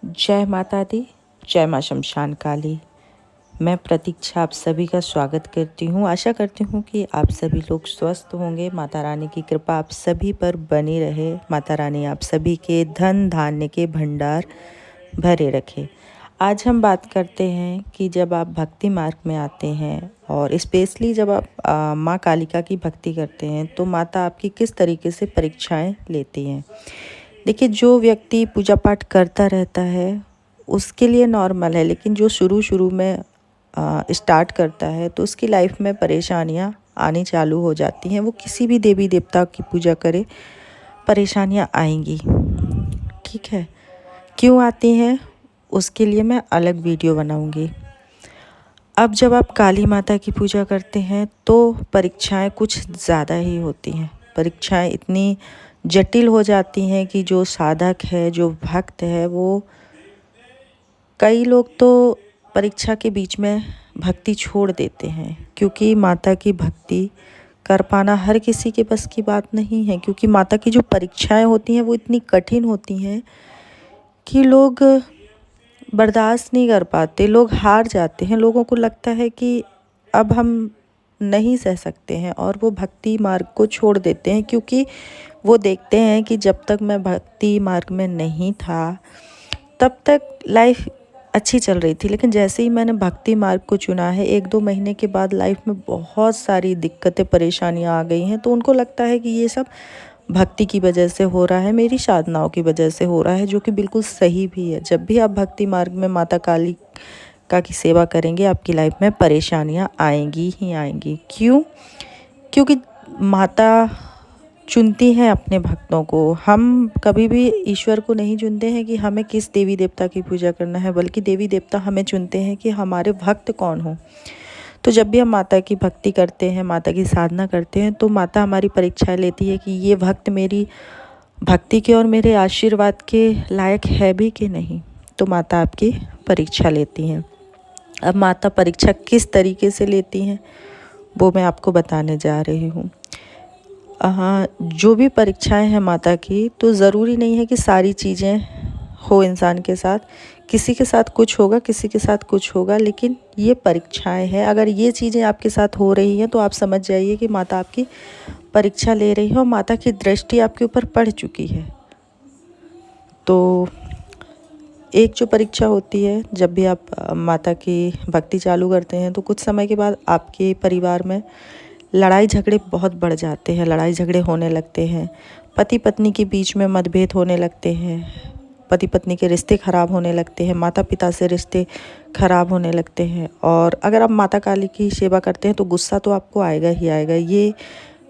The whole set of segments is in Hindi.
जय माता दी, जय माँ शमशान काली। मैं प्रतीक्षा आप सभी का स्वागत करती हूँ। आशा करती हूँ कि आप सभी लोग स्वस्थ होंगे। माता रानी की कृपा आप सभी पर बनी रहे। माता रानी आप सभी के धन धान्य के भंडार भरे रखे। आज हम बात करते हैं कि जब आप भक्ति मार्ग में आते हैं और स्पेशली जब आप माँ कालिका की भक्ति करते हैं तो माता आपकी किस तरीके से परीक्षाएं लेती हैं। देखिए, जो व्यक्ति पूजा पाठ करता रहता है उसके लिए नॉर्मल है, लेकिन जो शुरू में स्टार्ट करता है तो उसकी लाइफ में परेशानियां आनी चालू हो जाती हैं। वो किसी भी देवी देवता की पूजा करे, परेशानियां आएंगी। ठीक है, क्यों आती हैं उसके लिए मैं अलग वीडियो बनाऊंगी। अब जब आप काली माता की पूजा करते हैं तो परीक्षाएं कुछ ज़्यादा ही होती हैं। परीक्षाएं इतनी जटिल हो जाती हैं कि जो साधक है, जो भक्त है, वो कई लोग तो परीक्षा के बीच में भक्ति छोड़ देते हैं, क्योंकि माता की भक्ति कर पाना हर किसी के बस की बात नहीं है। क्योंकि माता की जो परीक्षाएं होती हैं वो इतनी कठिन होती हैं कि लोग बर्दाश्त नहीं कर पाते, लोग हार जाते हैं। लोगों को लगता है कि अब हम नहीं सह सकते हैं और वो भक्ति मार्ग को छोड़ देते हैं, क्योंकि वो देखते हैं कि जब तक मैं भक्ति मार्ग में नहीं था तब तक लाइफ अच्छी चल रही थी, लेकिन जैसे ही मैंने भक्ति मार्ग को चुना है 1-2 महीने के बाद लाइफ में बहुत सारी दिक्कतें परेशानियां आ गई हैं। तो उनको लगता है कि ये सब भक्ति की वजह से हो रहा है, मेरी साधनाओं की वजह से हो रहा है, जो कि बिल्कुल सही भी है। जब भी आप भक्ति मार्ग में माता काली का की सेवा करेंगे आपकी लाइफ में परेशानियां आएंगी ही आएंगी। क्यों? क्योंकि माता चुनती हैं अपने भक्तों को। हम कभी भी ईश्वर को नहीं चुनते हैं कि हमें किस देवी देवता की पूजा करना है, बल्कि देवी देवता हमें चुनते हैं कि हमारे भक्त कौन हो। तो जब भी हम माता की भक्ति करते हैं, माता की साधना करते हैं, तो माता हमारी परीक्षा लेती है कि ये भक्त मेरी भक्ति के और मेरे आशीर्वाद के लायक है भी कि नहीं। तो माता आपकी परीक्षा लेती हैं। अब माता परीक्षा किस तरीके से लेती हैं वो मैं आपको बताने जा रही हूँ। हाँ, जो भी परीक्षाएं हैं माता की, तो ज़रूरी नहीं है कि सारी चीज़ें हो इंसान के साथ। किसी के साथ कुछ होगा, किसी के साथ कुछ होगा, लेकिन ये परीक्षाएं हैं। अगर ये चीज़ें आपके साथ हो रही हैं तो आप समझ जाइए कि माता आपकी परीक्षा ले रही है और माता की दृष्टि आपके ऊपर पड़ चुकी है। तो एक जो परीक्षा होती है, जब भी आप माता की भक्ति चालू करते हैं तो कुछ समय के बाद आपके परिवार में लड़ाई झगड़े बहुत बढ़ जाते हैं, लड़ाई झगड़े होने लगते हैं, पति पत्नी के बीच में मतभेद होने लगते हैं, पति पत्नी के रिश्ते ख़राब होने लगते हैं, माता पिता से रिश्ते ख़राब होने लगते हैं। और अगर आप माता काली की सेवा करते हैं तो गुस्सा तो आपको आएगा ही आएगा। ये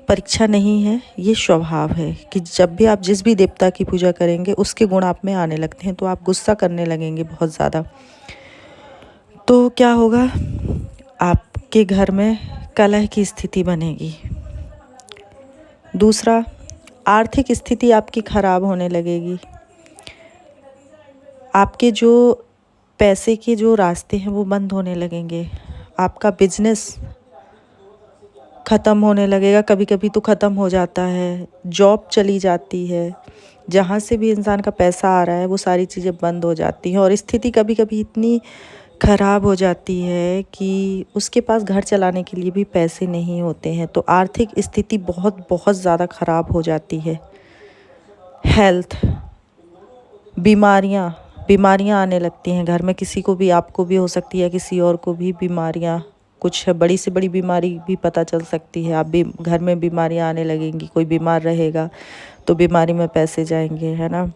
परीक्षा नहीं है, ये स्वभाव है कि जब भी आप जिस भी देवता की पूजा करेंगे उसके गुण आप में आने लगते हैं, तो आप गुस्सा करने लगेंगे बहुत ज़्यादा। तो क्या होगा, आपके घर में कलह की स्थिति बनेगी। दूसरा, आर्थिक स्थिति आपकी खराब होने लगेगी। आपके जो पैसे के जो रास्ते हैं वो बंद होने लगेंगे। आपका बिजनेस ख़त्म होने लगेगा, कभी कभी तो ख़त्म हो जाता है। जॉब चली जाती है, जहाँ से भी इंसान का पैसा आ रहा है वो सारी चीज़ें बंद हो जाती हैं। और स्थिति कभी कभी इतनी ख़राब हो जाती है कि उसके पास घर चलाने के लिए भी पैसे नहीं होते हैं। तो आर्थिक स्थिति बहुत बहुत ज़्यादा ख़राब हो जाती है। हेल्थ, बीमारियां आने लगती हैं घर में। किसी को भी, आपको भी हो सकती है, किसी और को भी बीमारियां, कुछ बड़ी से बड़ी बीमारी भी पता चल सकती है। आप भी घर में बीमारियां आने लगेंगी। कोई बीमार रहेगा तो बीमारी में पैसे जाएंगे, है ना।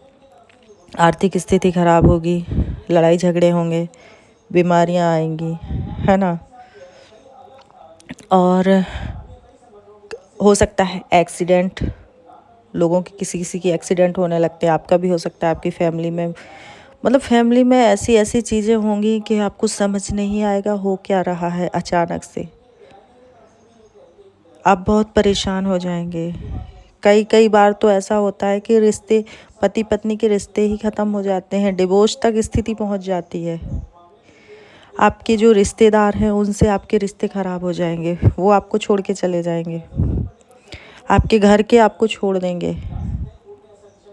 आर्थिक स्थिति ख़राब होगी, लड़ाई झगड़े होंगे, बीमारियां आएंगी, है ना। और हो सकता है एक्सीडेंट, लोगों की किसी किसी की एक्सीडेंट होने लगते हैं। आपका भी हो सकता है, आपकी फैमिली में, मतलब फैमिली में ऐसी ऐसी चीज़ें होंगी कि आपको समझ नहीं आएगा हो क्या रहा है। अचानक से आप बहुत परेशान हो जाएंगे। कई कई बार तो ऐसा होता है कि रिश्ते, पति पत्नी के रिश्ते ही ख़त्म हो जाते हैं, डिवोर्स तक स्थिति पहुंच जाती है। आपके जो रिश्तेदार हैं उनसे आपके रिश्ते ख़राब हो जाएंगे, वो आपको छोड़ के चले जाएंगे, आपके घर के आपको छोड़ देंगे।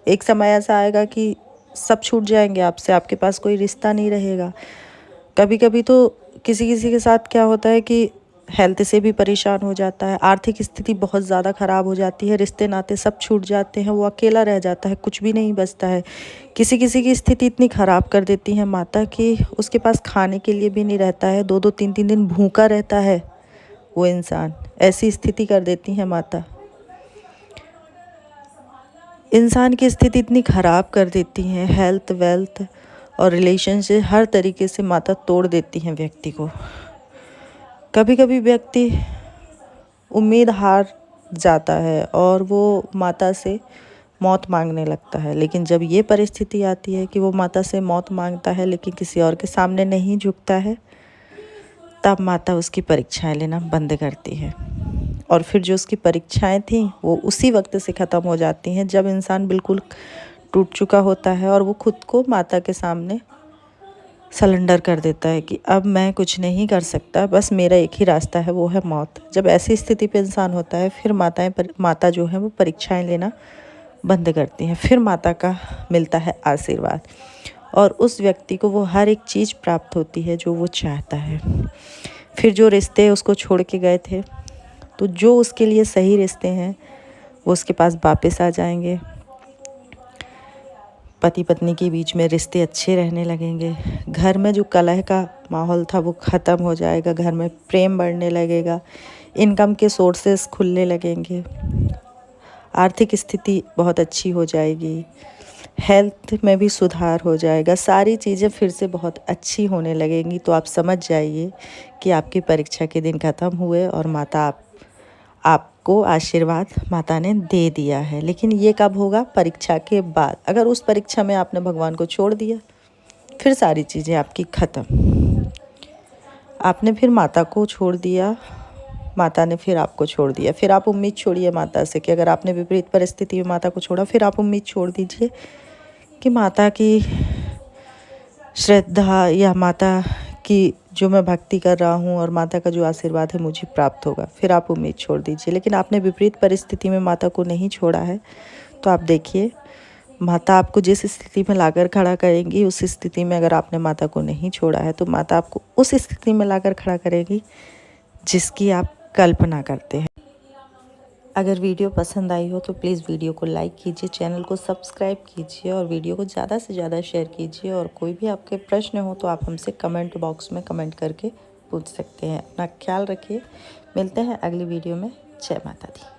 एक समय ऐसा आएगा कि सब छूट जाएंगे आपसे, आपके पास कोई रिश्ता नहीं रहेगा। कभी कभी तो किसी किसी के साथ क्या होता है कि हेल्थ से भी परेशान हो जाता है, आर्थिक स्थिति बहुत ज़्यादा ख़राब हो जाती है, रिश्ते नाते सब छूट जाते हैं, वो अकेला रह जाता है, कुछ भी नहीं बचता है। किसी किसी की स्थिति इतनी ख़राब कर देती है माता कि उसके पास खाने के लिए भी नहीं रहता है, 2-2 3-3 दिन भूखा रहता है वो इंसान। ऐसी स्थिति कर देती है माता। इंसान की स्थिति इतनी ख़राब कर देती हैं, हेल्थ वेल्थ और रिलेशनशिप हर तरीके से माता तोड़ देती हैं व्यक्ति को। कभी कभी व्यक्ति उम्मीद हार जाता है और वो माता से मौत मांगने लगता है, लेकिन जब ये परिस्थिति आती है कि वो माता से मौत मांगता है लेकिन किसी और के सामने नहीं झुकता है, तब माता उसकी परीक्षाएं लेना बंद करती है। और फिर जो उसकी परीक्षाएं थीं वो उसी वक्त से ख़त्म हो जाती हैं जब इंसान बिल्कुल टूट चुका होता है और वो खुद को माता के सामने सरेंडर कर देता है कि अब मैं कुछ नहीं कर सकता, बस मेरा एक ही रास्ता है, वो है मौत। जब ऐसी स्थिति पे इंसान होता है फिर माता जो है वो परीक्षाएं लेना बंद करती हैं, फिर माता का मिलता है आशीर्वाद और उस व्यक्ति को वो हर एक चीज़ प्राप्त होती है जो वो चाहता है। फिर जो रिश्ते उसको छोड़ के गए थे, तो जो उसके लिए सही रिश्ते हैं वो उसके पास वापस आ जाएंगे। पति पत्नी के बीच में रिश्ते अच्छे रहने लगेंगे। घर में जो कलह का माहौल था वो ख़त्म हो जाएगा, घर में प्रेम बढ़ने लगेगा, इनकम के सोर्सेस खुलने लगेंगे, आर्थिक स्थिति बहुत अच्छी हो जाएगी, हेल्थ में भी सुधार हो जाएगा, सारी चीज़ें फिर से बहुत अच्छी होने लगेंगी। तो आप समझ जाइए कि आपकी परीक्षा के दिन ख़त्म हुए और माता आपको आशीर्वाद माता ने दे दिया है। लेकिन ये कब होगा? परीक्षा के बाद। अगर उस परीक्षा में आपने भगवान को छोड़ दिया फिर सारी चीज़ें आपकी ख़त्म। आपने फिर माता को छोड़ दिया, माता ने फिर आपको छोड़ दिया। फिर आप उम्मीद छोड़िए माता से कि अगर आपने विपरीत परिस्थिति में माता को छोड़ा, फिर आप उम्मीद छोड़ दीजिए कि माता की श्रद्धा या माता की जो मैं भक्ति कर रहा हूँ और माता का जो आशीर्वाद है मुझे प्राप्त होगा। फिर आप उम्मीद छोड़ दीजिए। लेकिन आपने विपरीत परिस्थिति में माता को नहीं छोड़ा है तो आप देखिए माता आपको जिस स्थिति में लाकर खड़ा करेंगी, उस स्थिति में अगर आपने माता को नहीं छोड़ा है तो माता आपको उस स्थिति में लाकर खड़ा करेगी जिसकी आप कल्पना करते हैं। अगर वीडियो पसंद आई हो तो प्लीज़ वीडियो को लाइक कीजिए, चैनल को सब्सक्राइब कीजिए और वीडियो को ज़्यादा से ज़्यादा शेयर कीजिए। और कोई भी आपके प्रश्न हो तो आप हमसे कमेंट बॉक्स में कमेंट करके पूछ सकते हैं। अपना ख्याल रखिए, मिलते हैं अगली वीडियो में। जय माता दी।